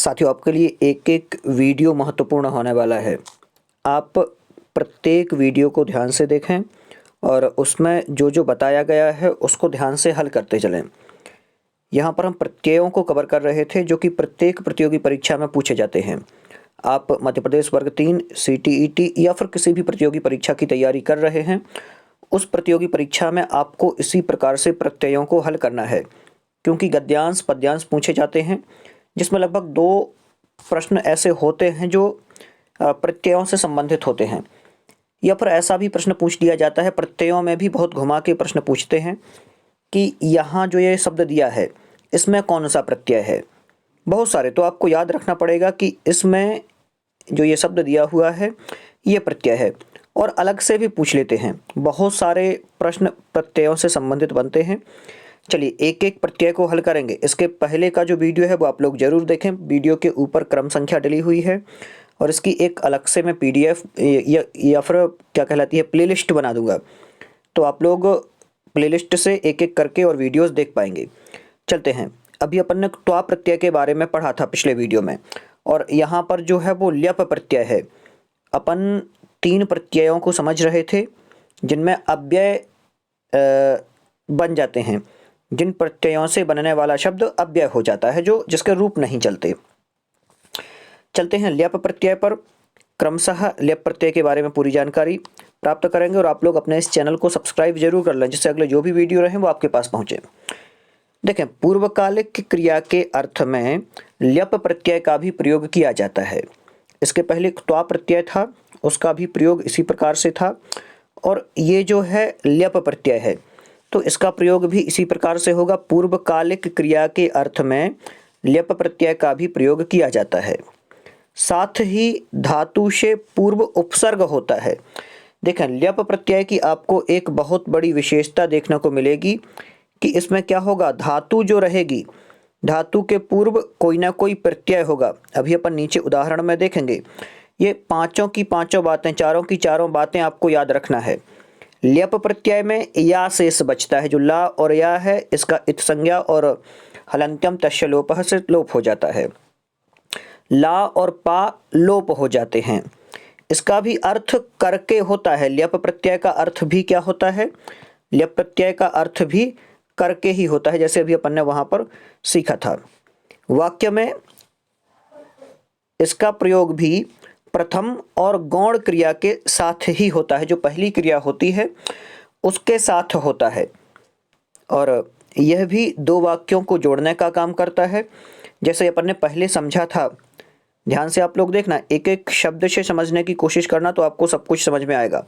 साथियों, आपके लिए एक एक वीडियो महत्वपूर्ण होने वाला है। आप प्रत्येक वीडियो को ध्यान से देखें और उसमें जो जो बताया गया है उसको ध्यान से हल करते चलें। यहाँ पर हम प्रत्ययों को कवर कर रहे थे जो कि प्रत्येक प्रतियोगी परीक्षा में पूछे जाते हैं। आप मध्य प्रदेश वर्ग 3 CTET या फिर किसी भी प्रतियोगी परीक्षा की तैयारी कर रहे हैं, उस प्रतियोगी परीक्षा में आपको इसी प्रकार से प्रत्ययों को हल करना है, क्योंकि गद्यांश पद्यांश पूछे जाते हैं जिसमें लगभग 2 प्रश्न ऐसे होते हैं जो प्रत्ययों से संबंधित होते हैं, या फिर ऐसा भी प्रश्न पूछ लिया जाता है। प्रत्ययों में भी बहुत घुमा के प्रश्न पूछते हैं कि यहाँ जो ये शब्द दिया है इसमें कौन सा प्रत्यय है। बहुत सारे, तो आपको याद रखना पड़ेगा कि इसमें जो ये शब्द दिया हुआ है ये प्रत्यय है, और अलग से भी पूछ लेते हैं। बहुत सारे प्रश्न प्रत्ययों से संबंधित बनते हैं। चलिए एक एक प्रत्यय को हल करेंगे। इसके पहले का जो वीडियो है वो आप लोग जरूर देखें। वीडियो के ऊपर क्रम संख्या डली हुई है और इसकी एक अलग से मैं PDF या फिर क्या कहलाती है प्लेलिस्ट बना दूंगा, तो आप लोग प्लेलिस्ट से एक एक करके और वीडियोस देख पाएंगे। चलते हैं। अभी अपन ने त्वा प्रत्यय के बारे में पढ़ा था पिछले वीडियो में, और यहाँ पर जो है वो ल्यप प्रत्यय है। अपन 3 प्रत्ययों को समझ रहे थे जिनमें अव्यय बन जाते हैं। जिन प्रत्ययों से बनने वाला शब्द अव्यय हो जाता है, जो जिसके रूप नहीं चलते। चलते हैं ल्यप प्रत्यय पर। क्रमशः ल्यप प्रत्यय के बारे में पूरी जानकारी प्राप्त करेंगे, और आप लोग अपने इस चैनल को सब्सक्राइब जरूर कर लें, जिससे अगले जो भी वीडियो रहे वो आपके पास पहुंचे। देखें, पूर्वकालिक क्रिया के अर्थ में ल्यप प्रत्यय का भी प्रयोग किया जाता है। इसके पहले त्वा प्रत्यय था, उसका भी प्रयोग इसी प्रकार से था, और ये जो है ल्यप प्रत्यय है तो इसका प्रयोग भी इसी प्रकार से होगा। पूर्वकालिक क्रिया के अर्थ में ल्यप प्रत्यय का भी प्रयोग किया जाता है। साथ ही धातु से पूर्व उपसर्ग होता है। देखें, ल्यप प्रत्यय की आपको एक बहुत बड़ी विशेषता देखने को मिलेगी कि इसमें क्या होगा, धातु जो रहेगी, धातु के पूर्व कोई ना कोई प्रत्यय होगा। अभी अपन नीचे उदाहरण में देखेंगे। ये पांचों की पांचों बातें, चारों की चारों बातें आपको याद रखना है। ल्यप प्रत्यय में या शेष बचता है, जो ला और या है इसका इत संज्ञा और हलन्त्यम तस्य लोपः से लोप हो जाता है। ला और पा लोप हो जाते हैं। इसका भी अर्थ करके होता है। ल्यप प्रत्यय का अर्थ भी क्या होता है, ल्यप प्रत्यय का अर्थ भी करके ही होता है, जैसे अभी अपन ने वहां पर सीखा था। वाक्य में इसका प्रयोग भी प्रथम और गौण क्रिया के साथ ही होता है। जो पहली क्रिया होती है उसके साथ होता है, और यह भी 2 वाक्यों को जोड़ने का काम करता है, जैसे अपन ने पहले समझा था। ध्यान से आप लोग देखना, एक एक शब्द से समझने की कोशिश करना, तो आपको सब कुछ समझ में आएगा।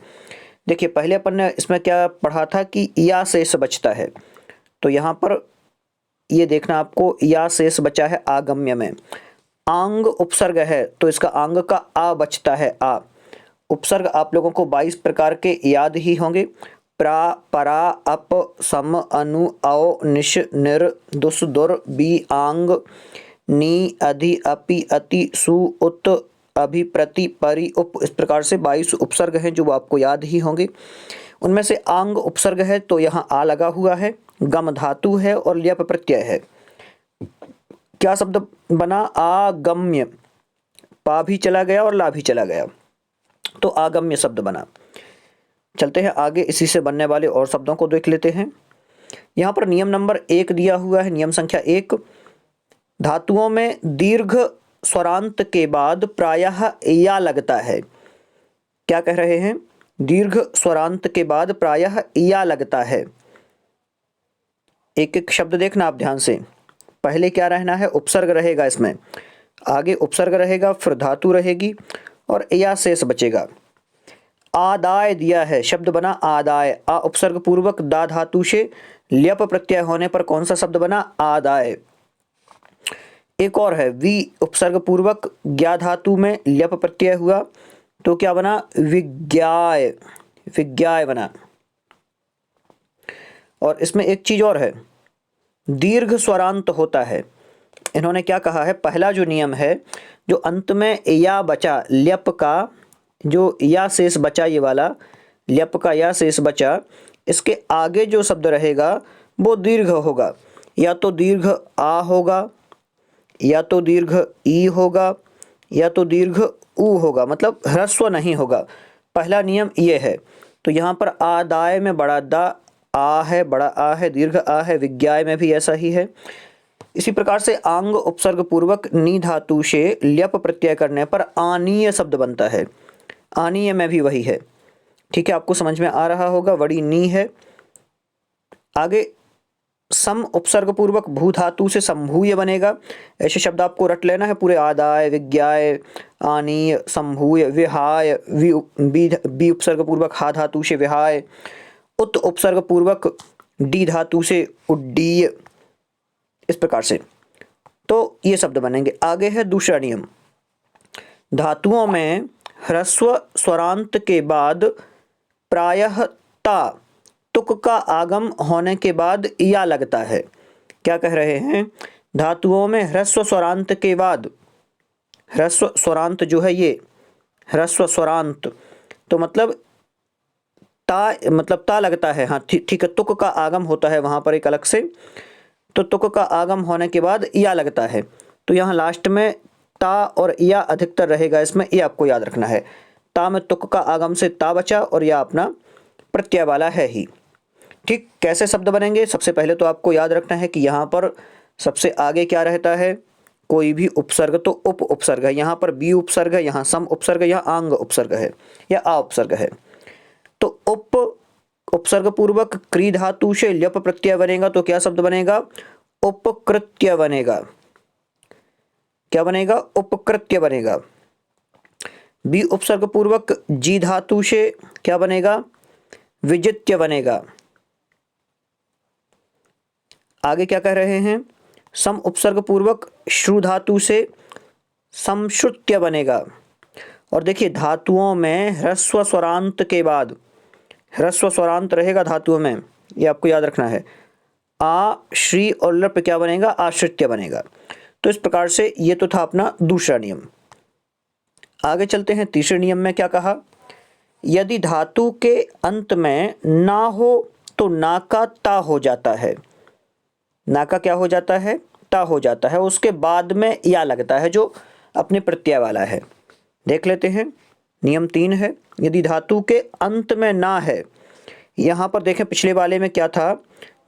देखिए, पहले अपन ने इसमें क्या पढ़ा था कि या शेष बचता है, तो यहाँ पर ये देखना आपको, या शेष बचा है आगम्य में। आंग उपसर्ग है तो इसका आंग का आ बचता है। आ उपसर्ग आप लोगों को 22 प्रकार के याद ही होंगे। प्रा, परा, अप, सम, अनु, औ, निश, निर, दुस, दुर, बी, आंग, नी, अधि, अपि, अति, सु, उत, अभि, प्रति, परि, उप। इस प्रकार से 22 उपसर्ग हैं जो आपको याद ही होंगे। उनमें से आंग उपसर्ग है तो यहाँ आ लगा हुआ है, गम धातु है और ल्यप प्रत्यय है। क्या शब्द बना, आगम्य। पा भी चला गया और ला भी चला गया, तो आगम्य शब्द बना। चलते हैं आगे, इसी से बनने वाले और शब्दों को देख लेते हैं। यहाँ पर नियम नंबर 1 दिया हुआ है, नियम संख्या 1। धातुओं में दीर्घ स्वरांत के बाद प्रायः या लगता है। क्या कह रहे हैं, दीर्घ स्वरांत के बाद प्रायः या लगता है। एक एक शब्द देखना आप ध्यान से। पहले क्या रहना है, उपसर्ग रहेगा, इसमें आगे उपसर्ग रहेगा, फिर धातु रहेगी और या शेष बचेगा। आदाय दिया है, शब्द बना आदाय। आ उपसर्ग पूर्वक दा धातु से ल्यप प्रत्यय होने पर कौन सा शब्द बना, आदाय। एक और है, वी उपसर्ग पूर्वक ज्ञा धातु में ल्यप प्रत्यय हुआ तो क्या बना, विज्ञाय। विज्ञाय बना। और इसमें एक चीज और है, दीर्घ स्वरांत होता है। इन्होंने क्या कहा है, पहला जो नियम है, जो अंत में या बचा, ल्यप का जो या शेष बचा, ये वाला ल्यप का या शेष बचा, इसके आगे जो शब्द रहेगा वो दीर्घ होगा। या तो दीर्घ आ होगा, या तो दीर्घ ई होगा या तो दीर्घ ऊ होगा, मतलब ह्रस्व नहीं होगा। पहला नियम ये है। तो यहाँ पर आदाय में बड़ा दा आ है, बड़ा आ है, दीर्घ आ है। विज्ञाय में भी ऐसा ही है। इसी प्रकार से आंग उपसर्ग पूर्वक नी धातु से ल्यप प्रत्यय करने पर आनीय शब्द बनता है। आनीय में भी वही है। ठीक है, आपको समझ में आ रहा होगा। वड़ी नी है। आगे सम उपसर्ग पूर्वक भू धातु से संभूय बनेगा। ऐसे शब्द आपको रट लेना है पूरे। आदाय, विज्ञाय, आनीय, संभूय, विहाय, बी उपसर्ग पूर्वक हा धातु से विहाय, उत उपसर्ग पूर्वक डी धातु से उड्डीय, इस प्रकार से। तो ये शब्द बनेंगे। आगे है दूसरा नियम। धातुओं में ह्रस्व स्वरांत के बाद प्रायः ता तुक का आगम होने के बाद या लगता है। क्या कह रहे हैं? धातुओं में ह्रस्व स्वरांत के बाद, ह्रस्व स्वरांत जो है ये ह्रस्व स्वरांत, तो मतलब ता लगता है। हाँ ठीक है, तुक का आगम होता है वहां पर एक अलग से। तो तुक का आगम होने के बाद या लगता है। तो यहाँ लास्ट में ता और या अधिकतर रहेगा इसमें, ये आपको याद रखना है। ता में तुक का आगम से ता बचा और या अपना प्रत्यय वाला है ही। ठीक, कैसे शब्द बनेंगे? सबसे पहले तो आपको याद रखना है कि यहाँ पर सबसे आगे क्या रहता है? कोई भी उपसर्ग तो उप उपसर्ग है। यहाँ पर बी उपसर्ग है, यहाँ सम उपसर्ग है, यहाँ आंग उपसर्ग है या आ उपसर्ग है। तो उप उपसर्ग पूर्वक क्री धातु से ल्यप प्रत्यय बनेगा तो क्या शब्द बनेगा? उपकृत्य बनेगा। क्या बनेगा? उपकृत्य बनेगा। बी उपसर्ग पूर्वक जी धातु से क्या बनेगा? विजित्य बनेगा। आगे क्या कह रहे हैं? सम उपसर्ग पूर्वक श्रु धातु से समश्रुत्य बनेगा। और देखिए धातुओं में ह्रस्व स्वरांत के बाद, ह्रस्व स्वरांत रहेगा धातुओं में, ये आपको याद रखना है। आ श्री और लप क्या बनेगा? आश्रित्य बनेगा। तो इस प्रकार से ये तो था अपना दूसरा नियम। आगे चलते हैं। तीसरे नियम में क्या कहा? यदि धातु के अंत में ना हो तो ना का ता हो जाता है। ना का क्या हो जाता है? ता हो जाता है। उसके बाद में या लगता है जो अपने प्रत्यय वाला है। देख लेते हैं। नियम 3 है। यदि धातु के अंत में ना है, यहाँ पर देखें पिछले वाले में क्या था?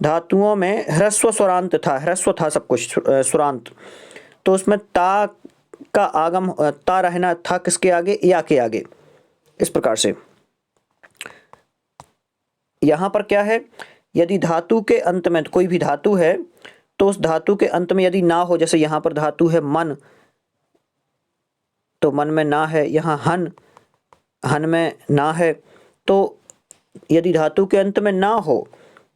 धातुओं में ह्रस्व स्वरांत था, ह्रस्व था सब कुछ स्वरांत। तो उसमें ता का आगम, ता रहना था किसके आगे? या के आगे। इस प्रकार से यहाँ पर क्या है? यदि धातु के अंत में कोई भी धातु है तो उस धातु के अंत में यदि ना हो, जैसे यहाँ पर धातु है मन, तो मन में ना है। यहाँ हन, हन में ना है। तो यदि धातु के अंत में ना हो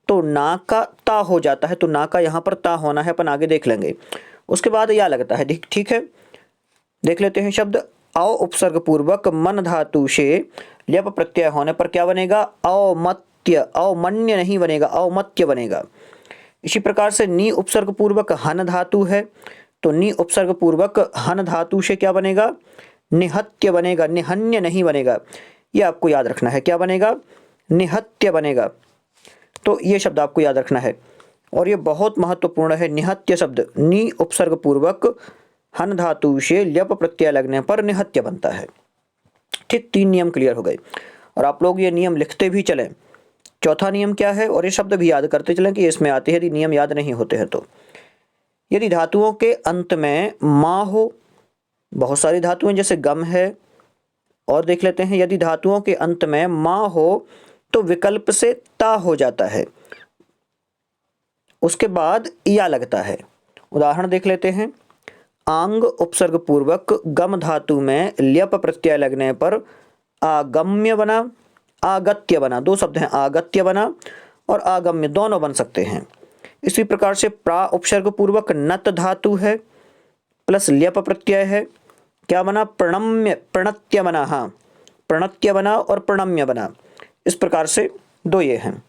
तो ना का ता हो जाता है। तो ना का यहाँ पर ता होना है, अपन आगे देख लेंगे। उसके बाद या लगता है। ठीक है, देख लेते हैं शब्द। औ उपसर्ग पूर्वक मन धातु से ल्यप प्रत्यय होने पर क्या बनेगा? औमत्य, अवमन्य नहीं बनेगा, औमत्य बनेगा। इसी प्रकार से नी उपसर्ग पूर्वक हन धातु है, तो नी उपसर्ग पूर्वक हन धातु से क्या बनेगा? निहत्य बनेगा, निहन्य नहीं बनेगा। ये आपको याद रखना है। क्या बनेगा? निहत्य बनेगा। तो ये शब्द आपको याद रखना है और ये बहुत महत्वपूर्ण है। निहत्य शब्द नी उपसर्ग पूर्वक हन धातु से ल्यप प्रत्यय लगने पर निहत्य बनता है। ठीक, 3 नियम क्लियर हो गए और आप लोग ये नियम लिखते भी चलें। चौथा नियम क्या है? और ये शब्द भी याद करते चलें कि इसमें आते हैं, यदि नियम याद नहीं होते हैं तो। यदि धातुओं के अंत में माँ हो, बहुत सारी धातुएं जैसे गम है, और देख लेते हैं यदि धातुओं के अंत में माँ हो तो विकल्प से ता हो जाता है, उसके बाद या लगता है। उदाहरण देख लेते हैं। आंग उपसर्ग पूर्वक गम धातु में ल्यप प्रत्यय लगने पर आगम्य बना, आगत्य बना। 2 शब्द हैं, आगत्य बना और आगम्य, दोनों बन सकते हैं। इसी प्रकार से प्रा उपसर्ग पूर्वक नत धातु है प्लस ल्यप प्रत्यय है, क्या बना? प्रणम्य, प्रणत्य बना। हाँ, प्रणत्य बना और प्रणम्य बना। इस प्रकार से 2 ये हैं।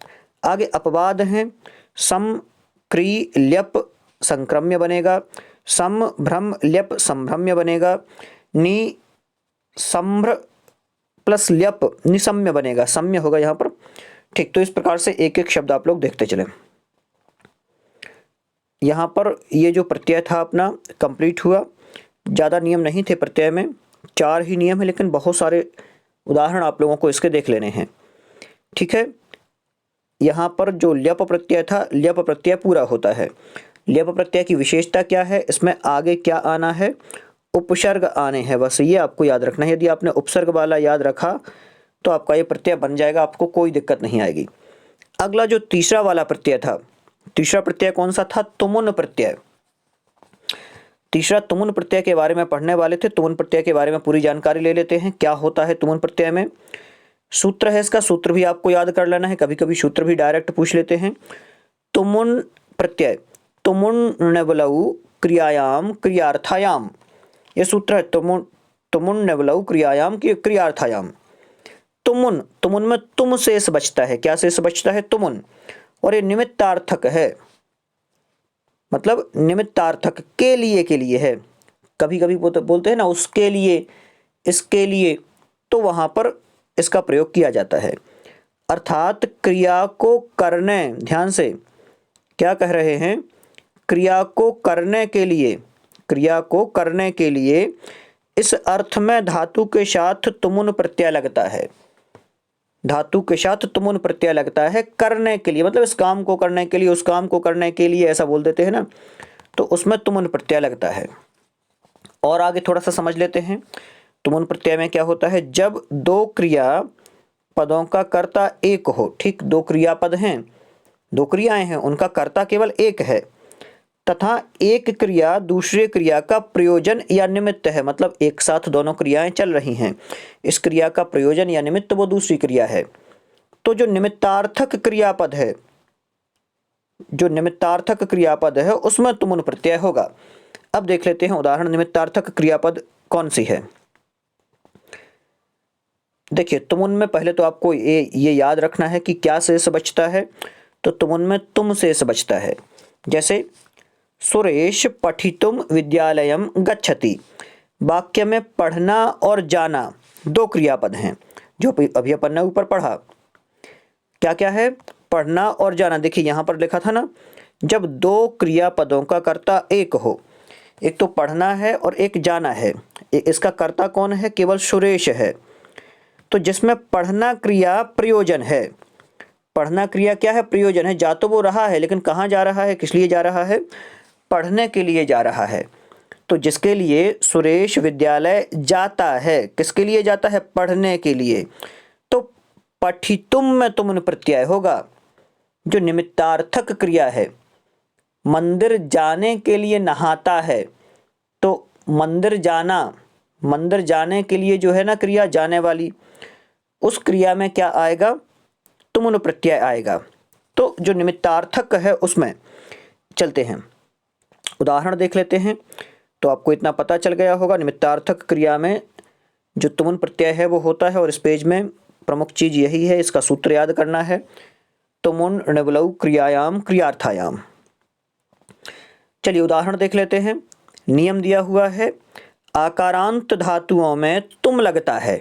आगे अपवाद हैं। सम क्री ल्यप संक्रम्य बनेगा, सम भ्रम ल्यप संभ्रम्य बनेगा, नि संभ्र प्लस ल्यप निसम्य बनेगा, सम्य होगा यहाँ पर। ठीक, तो इस प्रकार से एक एक शब्द आप लोग देखते चलें। यहाँ पर ये जो प्रत्यय था अपना कंप्लीट हुआ। ज़्यादा नियम नहीं थे प्रत्यय में, 4 ही नियम है, लेकिन बहुत सारे उदाहरण आप लोगों को इसके देख लेने हैं। ठीक है, यहाँ पर जो ल्यप प्रत्यय था, ल्यप प्रत्यय पूरा होता है। ल्यप प्रत्यय की विशेषता क्या है, इसमें आगे क्या आना है, उपसर्ग आने हैं, बस ये आपको याद रखना है। यदि आपने उपसर्ग वाला याद रखा तो आपका ये प्रत्यय बन जाएगा, आपको कोई दिक्कत नहीं आएगी। अगला जो तीसरा वाला प्रत्यय था, तीसरा प्रत्यय कौन सा था, तुमुन प्रत्यय। तीसरा तुमुन प्रत्यय के बारे में पढ़ने वाले थे। तुमुन प्रत्यय के बारे में पूरी जानकारी ले लेते हैं, क्या होता है तुमुन प्रत्यय में। सूत्र है इसका, सूत्र भी आपको याद कर लेना है, कभी कभी सूत्र भी डायरेक्ट पूछ लेते हैं। तुमुन प्रत्यय, तुमुन नवलऊ क्रियायाम क्रियार्थायाम, ये सूत्र है। तुमुन नवलऊ क्रियायाम की क्रियार्थायाम। तुमुन, तुमुन में तुम शेष बचता है, क्या शेष बचता है, तुमुन, और ये निमित्तार्थक है, मतलब निमित्तार्थक के लिए है। कभी कभी बोलते हैं ना उसके लिए, इसके लिए, तो वहां पर इसका प्रयोग किया जाता है। अर्थात क्रिया को करने, ध्यान से क्या कह रहे हैं, क्रिया को करने के लिए, क्रिया को करने के लिए इस अर्थ में धातु के साथ तुमुन प्रत्यय लगता है। धातु के साथ तुमुन प्रत्यय लगता है करने के लिए, मतलब इस काम को करने के लिए, उस काम को करने के लिए, ऐसा बोल देते हैं ना, तो उसमें तुमुन प्रत्यय लगता है। और आगे थोड़ा सा समझ लेते हैं। तुमुन प्रत्यय में क्या होता है, जब दो क्रिया पदों का कर्ता एक हो, ठीक, दो क्रियापद हैं, दो क्रियाएं हैं, उनका कर्ता केवल एक है, तथा एक क्रिया दूसरे क्रिया का प्रयोजन या निमित्त है, मतलब एक साथ दोनों क्रियाएं चल रही हैं, इस क्रिया का प्रयोजन या निमित्त वो दूसरी क्रिया है, तो जो निमित्तार्थक क्रियापद है, जो निमित्तार्थक क्रियापद है उसमें तुमुन प्रत्यय होगा। अब देख लेते हैं उदाहरण, निमित्तार्थक क्रियापद कौन सी है। देखिए तुमुन में पहले तो आपको ये याद रखना है कि क्या शेष बचता है, तो तुमुन में तुम शेष बचता है। जैसे सुरेश पठितुम विद्यालयम गच्छति, वाक्य में पढ़ना और जाना दो क्रियापद हैं, जो अभी अपन ने ऊपर पढ़ा। क्या क्या है, पढ़ना और जाना। देखिए यहाँ पर लिखा था ना, जब दो क्रियापदों का कर्ता एक हो, एक तो पढ़ना है और एक जाना है, इसका कर्ता कौन है, केवल सुरेश है। तो जिसमें पढ़ना क्रिया प्रयोजन है, पढ़ना क्रिया क्या है, प्रयोजन है, जा तो वो रहा है लेकिन कहाँ जा रहा है, किस लिए जा रहा है, पढ़ने के लिए जा रहा है। तो जिसके लिए सुरेश विद्यालय जाता है, किसके लिए जाता है, पढ़ने के लिए, तो पठितुम में तुमुन प्रत्यय होगा, जो निमित्तार्थक क्रिया है। मंदिर जाने के लिए नहाता है, तो मंदिर जाना, मंदिर जाने के लिए जो है ना क्रिया जाने वाली, उस क्रिया में क्या आएगा, तुमुन प्रत्यय आएगा। तो जो निमित्तार्थक है उसमें चलते हैं, उदाहरण देख लेते हैं, तो आपको इतना पता चल गया होगा। निमित्तार्थक क्रिया में जो तुमुन प्रत्यय है वो होता है, और इस पेज में प्रमुख चीज यही है, इसका सूत्र याद करना है, तुमुन नवलऊ क्रियायाम क्रियार्थायाम। चलिए उदाहरण देख लेते हैं। नियम दिया हुआ है, आकारांत धातुओं में तुम लगता है।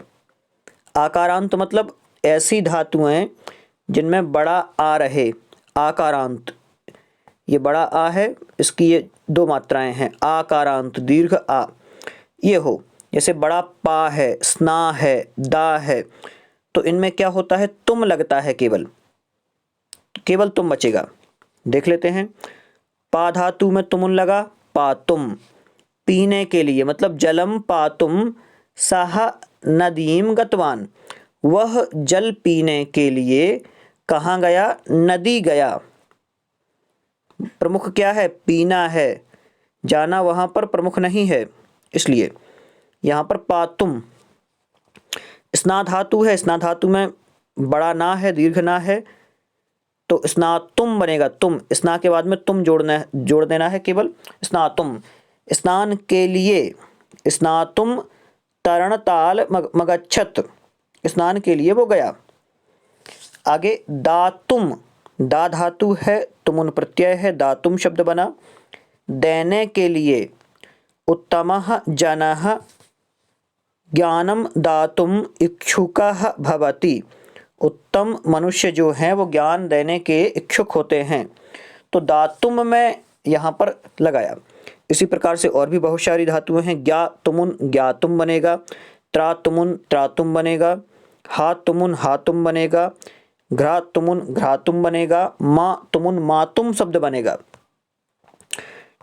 आकारांत मतलब ऐसी धातुएं जिनमें बड़ा आ रहे, आकारांत, ये बड़ा आ है, इसकी ये दो मात्राएं हैं, आकारांत दीर्घ आ, ये हो, जैसे बड़ा पा है, स्ना है, दा है, तो इनमें क्या होता है, तुम लगता है, केवल केवल तुम बचेगा। देख लेते हैं, पा धातु में तुमुन लगा, पातुम, पीने के लिए, मतलब जलम पातुम सह नदीम गतवान, वह जल पीने के लिए कहाँ गया, नदी गया। प्रमुख क्या है, पीना है, जाना वहां पर प्रमुख नहीं है, इसलिए यहां पर पातुम। स्ना धातु है, स्ना धातु में बड़ा ना है, दीर्घ ना है, तो स्नातुम बनेगा, तुम, स्ना के बाद में तुम जोड़ देना है केवल, स्नातुम, स्नान के लिए, स्नातुम तरण ताल मगच्छत, स्नान के लिए वो गया। आगे दातुम, दा धातु है, तुमुन प्रत्यय है, दातुम शब्द बना, देने के लिए, उत्तमः जनः ज्ञानम दातुम इच्छुकः भवति, उत्तम मनुष्य जो हैं वो ज्ञान देने के इच्छुक होते हैं। तो दातुम में यहाँ पर लगाया। इसी प्रकार से और भी बहुत सारी धातुएं हैं। ज्ञा तुमुन ज्ञातुम बनेगा, त्रा तुमुन त्रातुम बनेगा, हा तुमुन हातुम बनेगा, घ्रा तुमुन घ्रातुम बनेगा, मा तुमुन मातुम शब्द बनेगा।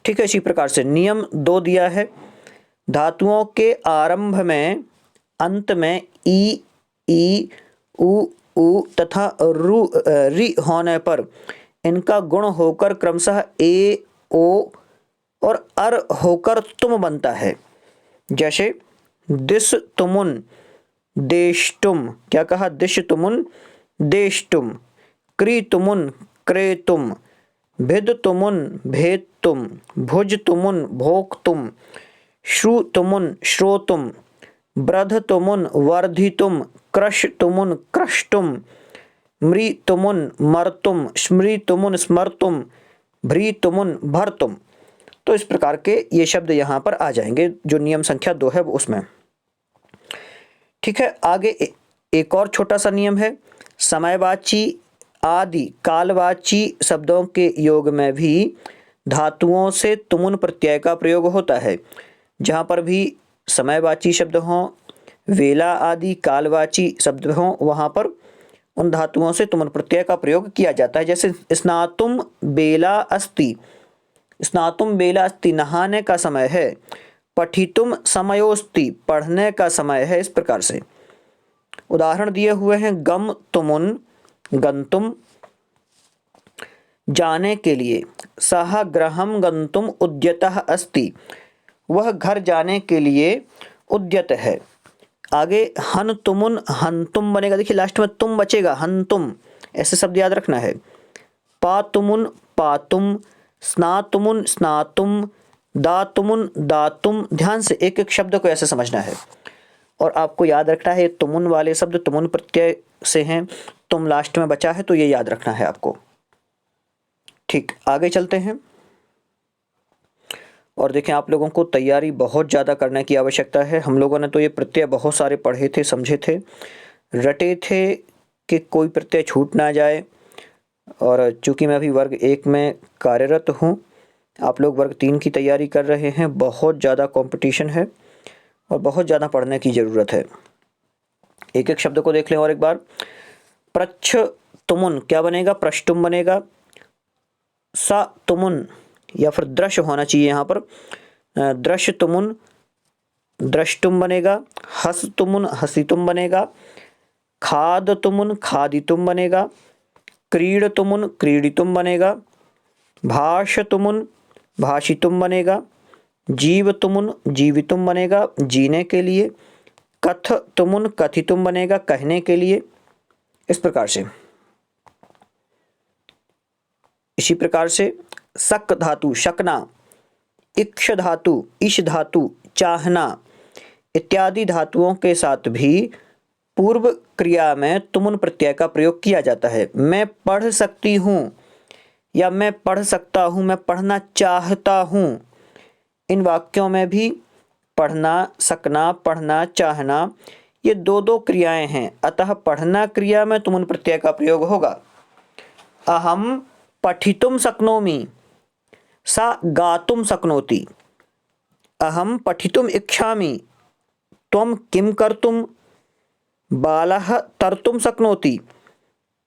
ठीक है, इसी प्रकार से नियम 2 दिया है। धातुओं के आरंभ में, अंत में ई, उ तथा रि होने पर इनका गुण होकर क्रमशः ए, ओ और अर होकर तुम बनता है। जैसे दिस तुमुन देष्टुम, क्या कहा? दिश तुमुन देष्टुम, क्री तुमुन क्रेतुम, भिद तुमुन भेत्तुम, भुज तुमुन भोक्तुम, श्रु तुमुन श्रोतुम, ब्रध तुमुन वर्धितुम, क्रश तुमुन क्रष्टुम, मृ तुमुन मर्तुम, स्मृ तुमुन स्मर्तुम, भ्री तुमुन भर्तुम। तो इस प्रकार के ये शब्द यहाँ पर आ जाएंगे जो नियम संख्या 2 है उसमें। ठीक है, आगे एक और छोटा सा नियम है। समयवाची आदि कालवाची शब्दों के योग में भी धातुओं से तुमुन प्रत्यय का प्रयोग होता है। जहाँ पर भी समयवाची शब्द हों, वेला आदि कालवाची शब्द हों, वहाँ पर उन धातुओं से तुमुन प्रत्यय का प्रयोग किया जाता है। जैसे स्नातुम बेला अस्ति, स्नातुम बेला अस्ति नहाने का समय है, पठितुम समयोस्ति पढ़ने का समय है। इस प्रकार से उदाहरण दिए हुए हैं। गम तुमुन गंतुम जाने के लिए, सह गृहम गंतुम उद्यतः अस्ति वह घर जाने के लिए उद्यत है। आगे हन तुमुन हंतुम बनेगा। देखिए लास्ट में तुम बचेगा, हंतुम, ऐसे शब्द याद रखना है। पा तुमुन पातुम, स्ना तुमुन स्नातुम, दा तुमुन दातुम। ध्यान से एक एक शब्द को ऐसे समझना है और आपको याद रखना है तुमुन वाले शब्द तुमुन प्रत्यय से हैं। तुम लास्ट में बचा है तो ये याद रखना है आपको। ठीक, आगे चलते हैं और देखें, आप लोगों को तैयारी बहुत ज़्यादा करने की आवश्यकता है। हम लोगों ने तो ये प्रत्यय बहुत सारे पढ़े थे, समझे थे, रटे थे कि कोई प्रत्यय छूट ना जाए। और चूँकि मैं अभी वर्ग 1 में कार्यरत हूँ, आप लोग वर्ग 3 की तैयारी कर रहे हैं, बहुत ज़्यादा कंपटीशन है और बहुत ज़्यादा पढ़ने की ज़रूरत है। एक एक शब्द को देख लें और एक बार। प्रच्छ तुमुन क्या बनेगा? प्रष्टुम बनेगा। सा तुमुन या फिर दृश्य होना चाहिए यहाँ पर, दृश्य तुमुन दृष्टुम बनेगा। हस तुमुन हसितुम बनेगा। खाद तुमुन खादितुम बनेगा। क्रीड तुमुन क्रीडितुम बनेगा। भाष तुमुन भाषितुम बनेगा। जीव तुमुन जीवितुम बनेगा, जीने के लिए। कथ तुमुन कथितुम बनेगा, कहने के लिए। इस प्रकार से, इसी प्रकार से शक धातु शकना, इक्ष धातु इश धातु चाहना इत्यादि धातुओं के साथ भी पूर्व क्रिया में तुमुन प्रत्यय का प्रयोग किया जाता है। मैं पढ़ सकती हूँ या मैं पढ़ सकता हूँ, मैं पढ़ना चाहता हूँ, इन वाक्यों में भी पढ़ना, सकना, पढ़ना, चाहना ये दो दो क्रियाएं हैं। अतः पढ़ना क्रिया में तुमुन प्रत्यय का प्रयोग होगा। अहम पठितुम शक्नोमि, सा गातुम शक्नोति। अहम पठितुम इच्छामि, त्वं किं कर्तुं, बालः तर्तुं शक्नोति,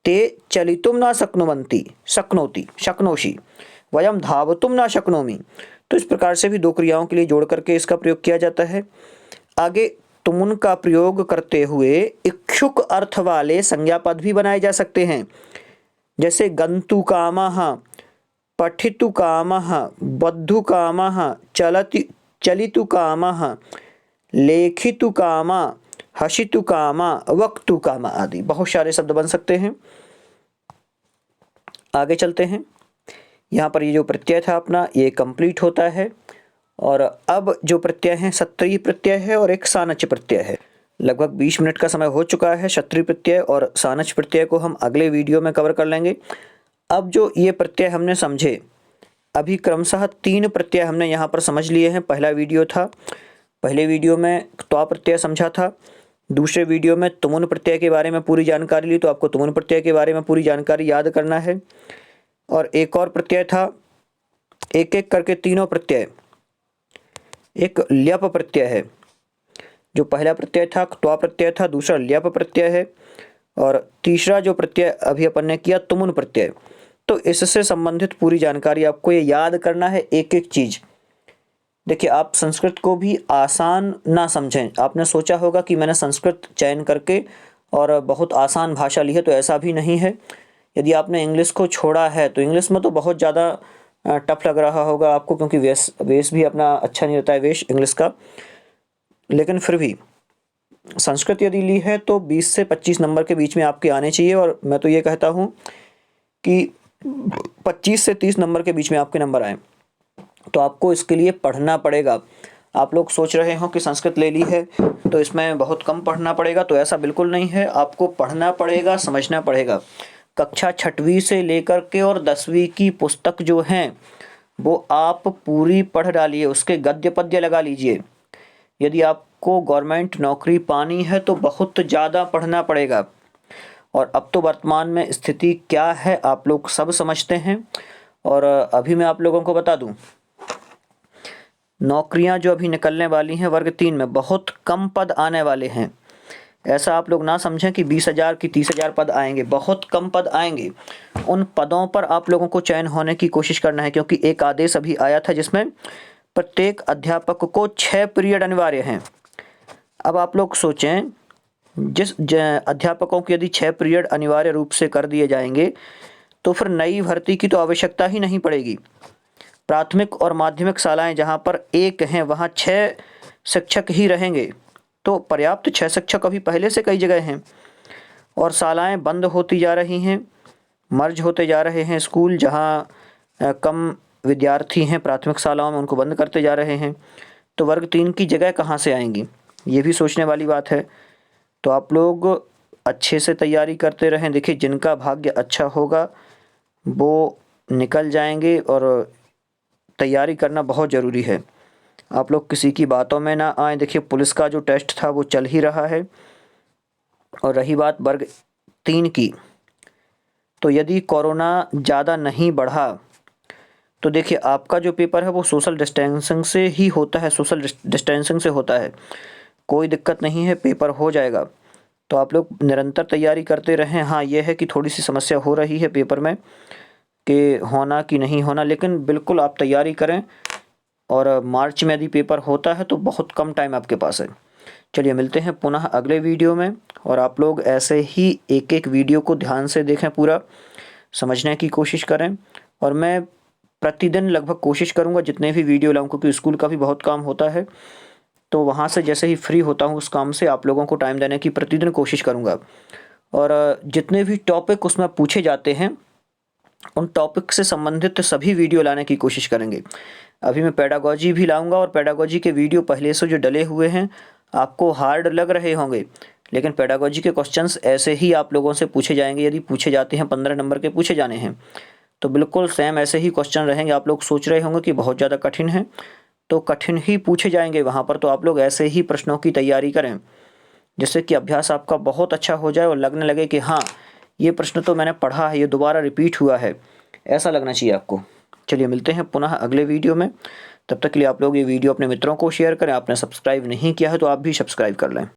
ते चलितुं न शक्नुवन्ति, शक्नोति शक्नोषि, वयं धावतुं न शक्नोमि। तो इस प्रकार से भी दो क्रियाओं के लिए जोड़ करके इसका प्रयोग किया जाता है। आगे तुमुन का प्रयोग करते हुए इच्छुक अर्थ वाले संज्ञा पद भी बनाए जा सकते हैं। जैसे गंतु कामः, पठितु कामः, बद्धु कामः, चलितु कामः, लेखितु कामा, हसितु कामा, वक्तु कामा आदि बहुत सारे शब्द बन सकते हैं। आगे चलते हैं। यहाँ पर ये जो प्रत्यय था अपना ये कंप्लीट होता है और अब जो प्रत्यय है सत्रिय प्रत्यय है और एक सानच प्रत्यय है। लगभग 20 मिनट का समय हो चुका है। सत्रिय प्रत्यय और सानच प्रत्यय को हम अगले वीडियो में कवर कर लेंगे। अब जो ये प्रत्यय हमने समझे, अभी क्रमशः 3 प्रत्यय हमने यहाँ पर समझ लिए हैं। पहला वीडियो था, पहले वीडियो में त्वा प्रत्यय समझा था, दूसरे वीडियो में तुमुन प्रत्यय के बारे में पूरी जानकारी ली, तो आपको तुमुन प्रत्यय के बारे में पूरी जानकारी याद करना है। और एक और प्रत्यय था एक एक करके तीनों प्रत्यय। एक ल्यप प्रत्यय है, जो पहला प्रत्यय था त्वा प्रत्यय था, दूसरा ल्यप प्रत्यय है, और तीसरा जो प्रत्यय अभी अपन ने किया तुमुन प्रत्यय। तो इससे संबंधित पूरी जानकारी आपको ये याद करना है, एक एक चीज। देखिए, आप संस्कृत को भी आसान ना समझें। आपने सोचा होगा कि मैंने संस्कृत चयन करके और बहुत आसान भाषा ली है, तो ऐसा भी नहीं है। यदि आपने इंग्लिश को छोड़ा है तो इंग्लिश में तो बहुत ज़्यादा टफ लग रहा होगा आपको, क्योंकि वेश भी अपना अच्छा नहीं रहता है, वेश इंग्लिश का। लेकिन फिर भी संस्कृत यदि ली है तो 20 से 25 नंबर के बीच में आपके आने चाहिए, और मैं तो ये कहता हूँ कि 25 से 30 नंबर के बीच में आपके नंबर आए। तो आपको इसके लिए पढ़ना पड़ेगा। आप लोग सोच रहे हो कि संस्कृत ले ली है तो इसमें बहुत कम पढ़ना पड़ेगा, तो ऐसा बिल्कुल नहीं है। आपको पढ़ना पड़ेगा, समझना पड़ेगा। कक्षा 6वीं से लेकर के और 10वीं की पुस्तक जो हैं वो आप पूरी पढ़ डालिए, उसके गद्य पद्य लगा लीजिए। यदि आपको गवर्नमेंट नौकरी पानी है तो बहुत ज़्यादा पढ़ना पड़ेगा। और अब तो वर्तमान में स्थिति क्या है आप लोग सब समझते हैं। और अभी मैं आप लोगों को बता दूं, नौकरियां जो अभी निकलने वाली हैं वर्ग 3 में, बहुत कम पद आने वाले हैं। ऐसा आप लोग ना समझें कि 20,000 की 30,000 पद आएंगे, बहुत कम पद आएंगे। उन पदों पर आप लोगों को चयन होने की कोशिश करना है, क्योंकि एक आदेश अभी आया था जिसमें प्रत्येक अध्यापक को 6 पीरियड अनिवार्य हैं। अब आप लोग सोचें, जिस अध्यापकों की यदि 6 पीरियड अनिवार्य रूप से कर दिए जाएंगे तो फिर नई भर्ती की तो आवश्यकता ही नहीं पड़ेगी। प्राथमिक और माध्यमिक शालाएं जहां पर एक हैं वहां 6 शिक्षक ही रहेंगे, तो पर्याप्त 6 शिक्षक अभी पहले से कई जगह हैं। और शालाएं बंद होती जा रही हैं, मर्ज होते जा रहे हैं। स्कूल जहां कम विद्यार्थी हैं प्राथमिक शालाओं में, उनको बंद करते जा रहे हैं। तो वर्ग 3 की जगह कहाँ से आएंगी, ये भी सोचने वाली बात है। तो आप लोग अच्छे से तैयारी करते रहें। देखिए, जिनका भाग्य अच्छा होगा वो निकल जाएंगे, और तैयारी करना बहुत ज़रूरी है। आप लोग किसी की बातों में ना आए। देखिए, पुलिस का जो टेस्ट था वो चल ही रहा है। और रही बात वर्ग 3 की, तो यदि कोरोना ज़्यादा नहीं बढ़ा तो देखिए आपका जो पेपर है वो सोशल डिस्टेंसिंग से ही होता है, सोशल डिस्टेंसिंग से होता है। कोई दिक्कत नहीं है, पेपर हो जाएगा। तो आप लोग निरंतर तैयारी करते रहें। हाँ, ये है कि थोड़ी सी समस्या हो रही है पेपर में कि होना कि नहीं होना, लेकिन बिल्कुल आप तैयारी करें। और मार्च में यदि पेपर होता है तो बहुत कम टाइम आपके पास है। चलिए, मिलते हैं पुनः अगले वीडियो में। और आप लोग ऐसे ही एक एक वीडियो को ध्यान से देखें, पूरा समझने की कोशिश करें। और मैं प्रतिदिन लगभग कोशिश करूँगा जितने भी वीडियो लाऊं, क्योंकि स्कूल का भी बहुत काम होता है, तो वहाँ से जैसे ही फ्री होता हूँ उस काम से आप लोगों को टाइम देने की प्रतिदिन कोशिश करूँगा। और जितने भी टॉपिक उसमें पूछे जाते हैं उन टॉपिक से संबंधित सभी वीडियो लाने की कोशिश करेंगे। अभी मैं पेडागॉजी भी लाऊंगा, और पेडागॉजी के वीडियो पहले से जो डले हुए हैं आपको हार्ड लग रहे होंगे, लेकिन पेडागॉजी के क्वेश्चंस ऐसे ही आप लोगों से पूछे जाएंगे। यदि पूछे जाते हैं 15 नंबर के पूछे जाने हैं तो बिल्कुल सेम ऐसे ही क्वेश्चन रहेंगे। आप लोग सोच रहे होंगे कि बहुत ज़्यादा कठिन है, तो कठिन ही पूछे जाएंगे वहाँ पर। तो आप लोग ऐसे ही प्रश्नों की तैयारी करें, जिससे कि अभ्यास आपका बहुत अच्छा हो जाए और लगने लगे कि हाँ, ये प्रश्न तो मैंने पढ़ा है, ये दोबारा रिपीट हुआ है, ऐसा लगना चाहिए आपको। चलिए, मिलते हैं पुनः अगले वीडियो में। तब तक के लिए आप लोग ये वीडियो अपने मित्रों को शेयर करें। आपने सब्सक्राइब नहीं किया है तो आप भी सब्सक्राइब कर लें।